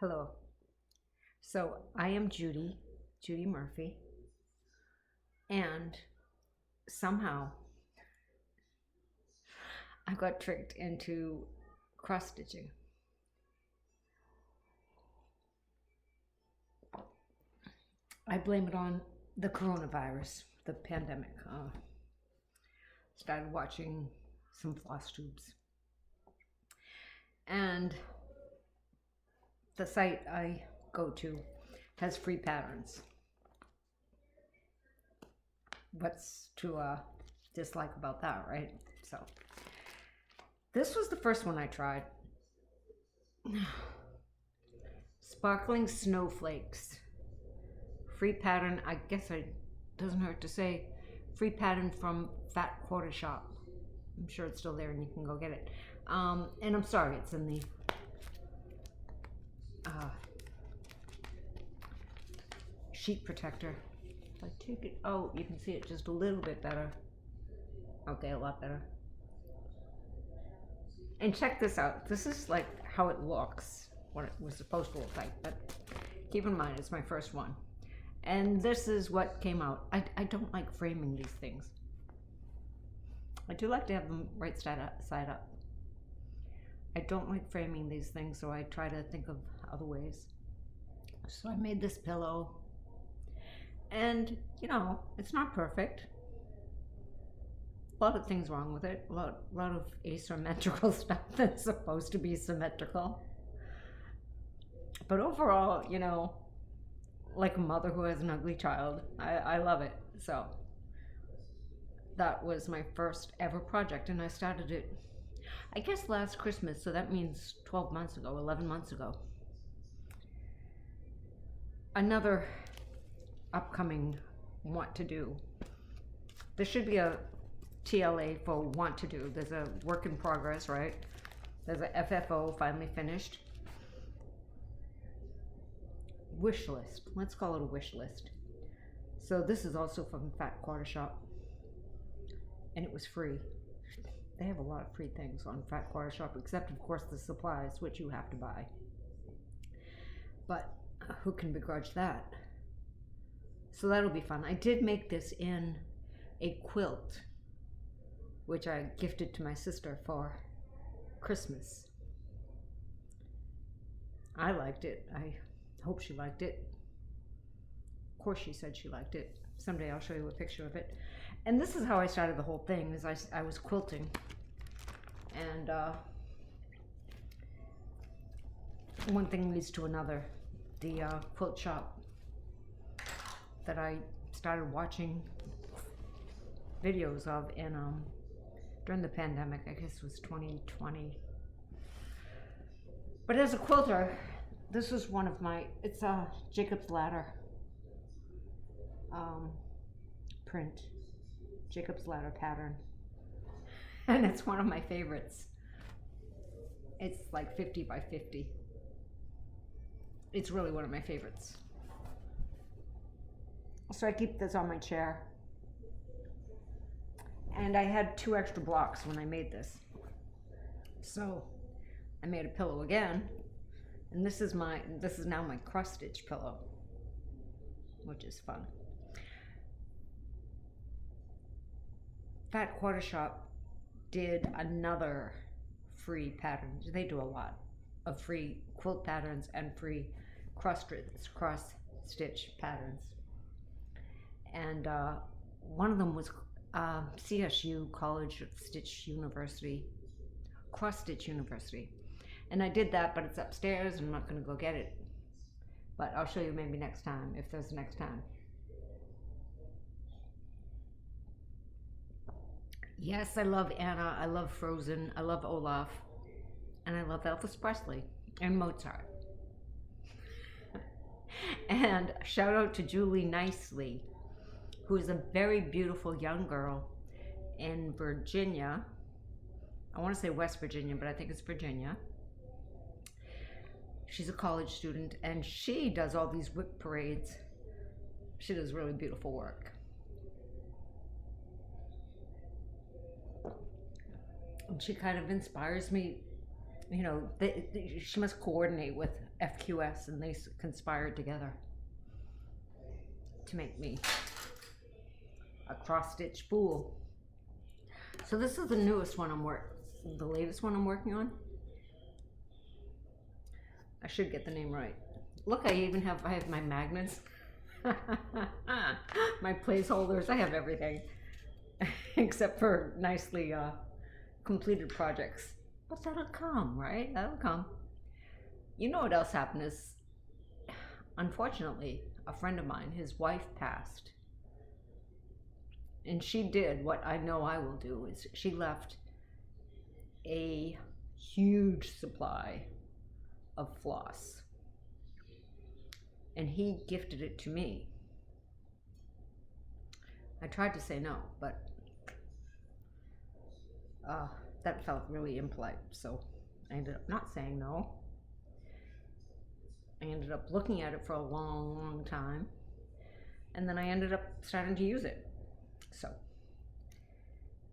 Hello. So I am Judy Murphy, and somehow I got tricked into cross stitching. I blame it on the coronavirus, the pandemic. Started watching some FlossTubes, and the site I go to has free patterns. What's to dislike about that, right? So this was the first one I tried. Sparkling snowflakes. Free pattern, I guess it doesn't hurt to say, free pattern from Fat Quarter Shop. I'm sure it's still there and you can go get it. And I'm sorry, it's in the sheet protector. If I take it out, you can see it just a little bit better. Okay, a lot better. And check this out. This is like how it looks, what it was supposed to look like, but keep in mind it's my first one. And this is what came out. I don't like framing these things. I do like to have them right side up. I don't like framing these things, so I try to think of other ways. So I made this pillow, and you know, it's not perfect. A lot of things wrong with it. A lot of asymmetrical stuff that's supposed to be symmetrical. But overall, you know, like a mother who has an ugly child, I love it. So that was my first ever project, and I started it, I guess, last Christmas, so that means 12 months ago, 11 months ago. Another upcoming want to do. There should be a TLA for want to do. There's a work in progress, right? There's a FFO, finally finished. Wish list. Let's call it a wish list. So this is also from Fat Quarter Shop, and it was free. They have a lot of free things on Fat Quarter Shop, except of course the supplies, which you have to buy. But who can begrudge that? So that'll be fun. I did make this in a quilt, which I gifted to my sister for Christmas. I liked it. I hope she liked it. Of course she said she liked it. Someday I'll show you a picture of it. And this is how I started the whole thing, is I was quilting. And one thing leads to another. The quilt shop that I started watching videos of in during the pandemic, I guess it was 2020. But as a quilter, this was one of my, it's a Jacob's Ladder print, Jacob's Ladder pattern, and it's one of my favorites. It's like 50 by 50. It's really one of my favorites. So I keep this on my chair. And I had 2 extra blocks when I made this. So I made a pillow again. And this is now my cross stitch pillow, which is fun. Fat Quarter Shop did another free pattern. They do a lot of free quilt patterns and free cross stitch patterns. And one of them was CSU, College of Stitch University, Cross Stitch University. And I did that, but it's upstairs and I'm not going to go get it. But I'll show you maybe next time, if there's a next time. Yes, I love Anna, I love Frozen, I love Olaf, and I love Elvis Presley and Mozart. And shout out to Julie Nicely, who is a very beautiful young girl in Virginia. I want to say West Virginia, but I think it's Virginia. She's a college student, and she does all these whip parades. She does really beautiful work. And she kind of inspires me You know, she must coordinate with FQS, and they conspired together to make me a cross-stitch spool. So this is the newest one the latest one I'm working on. I should get the name right. Look, I have my magnets, my placeholders. I have everything except for nicely completed projects. But that'll come, right? That'll come. You know what else happened is, unfortunately, a friend of mine, his wife passed. And she did what I know I will do, is she left a huge supply of floss. And he gifted it to me. I tried to say no, but that felt really impolite, so I ended up not saying no. I ended up looking at it for a long, long time, and then I ended up starting to use it.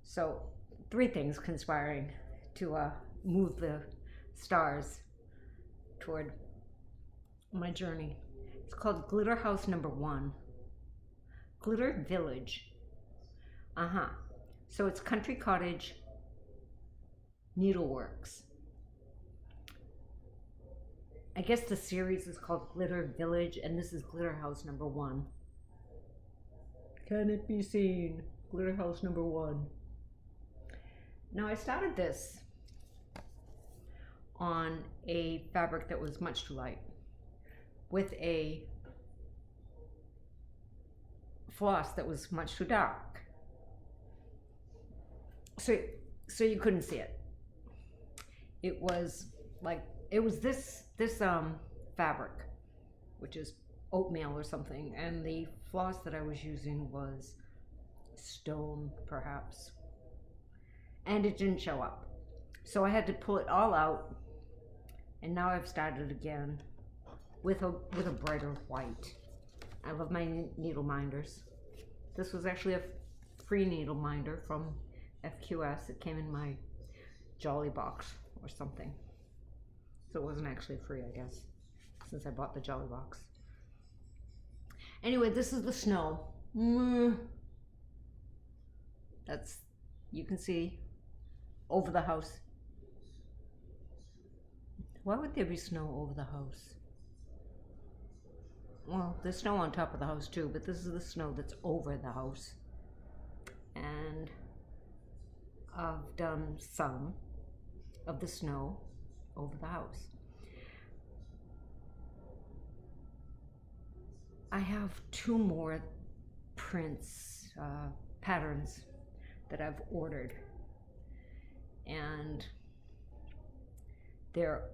So 3 things conspiring to move the stars toward my journey. It's called Glitter House number 1. Glitter Village. So it's Country Cottage Needleworks. I guess the series is called Glitter Village, and this is Glitter House number 1. Can it be seen? Glitter House number 1. Now I started this on a fabric that was much too light with a floss that was much too dark. So you couldn't see it. It was this fabric, which is oatmeal or something, and the floss that I was using was stone, perhaps, and it didn't show up. So I had to pull it all out, and now I've started again with a brighter white. I love my needle minders. This was actually a free needle minder from FQS. It came in my Jolly box or something. So it wasn't actually free, I guess, since I bought the Jolly box. Anyway, this is the snow. That's, you can see over the house. Why would there be snow over the house? Well, there's snow on top of the house too, but this is the snow that's over the house. And I've done some of the snow over the house. I have 2 more prints, patterns that I've ordered, and they're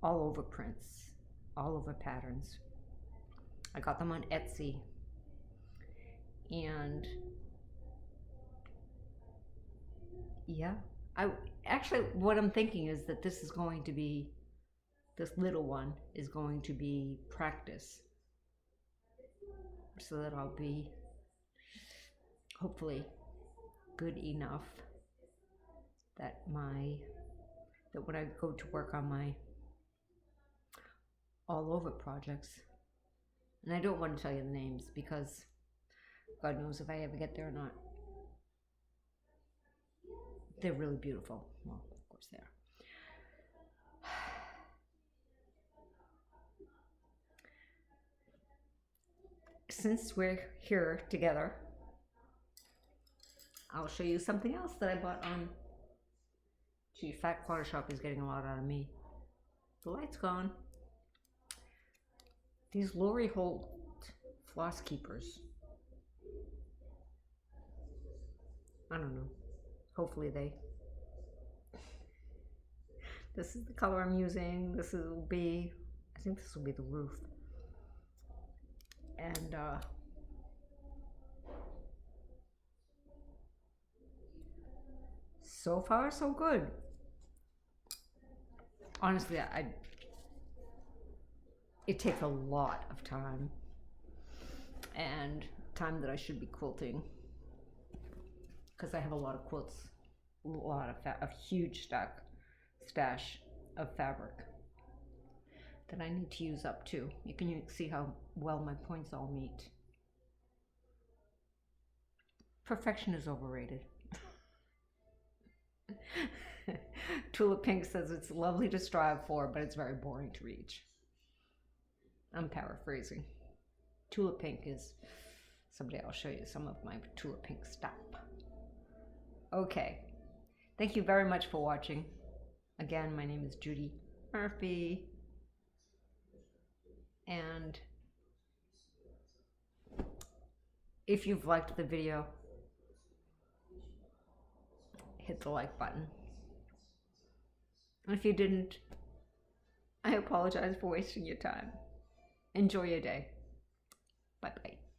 all over prints, all over patterns. I got them on Etsy, and yeah, what I'm thinking is that this little one is going to be practice, so that I'll be hopefully good enough that when I go to work on my all over projects, and I don't want to tell you the names because God knows if I ever get there or not. They're really beautiful. Well, of course they are. Since we're here together, I'll show you something else that I bought on. Gee, Fat Quarter Shop is getting a lot out of me. The light's gone. These Lori Holt floss keepers. I don't know. Hopefully this is the color I'm using. I think this will be the roof. And so far so good. Honestly, it takes a lot of time, and time that I should be quilting, because I have a lot of quilts, a huge stash of fabric that I need to use up too. You can see how well my points all meet. Perfection is overrated. Tulip Pink says it's lovely to strive for, but it's very boring to reach. I'm paraphrasing. Tulip Pink is, someday I'll show you some of my Tulip Pink stuff. Okay, thank you very much for watching. Again, my name is Judy Murphy, and if you've liked the video, hit the like button. And if you didn't, I apologize for wasting your time. Enjoy your day. Bye-bye.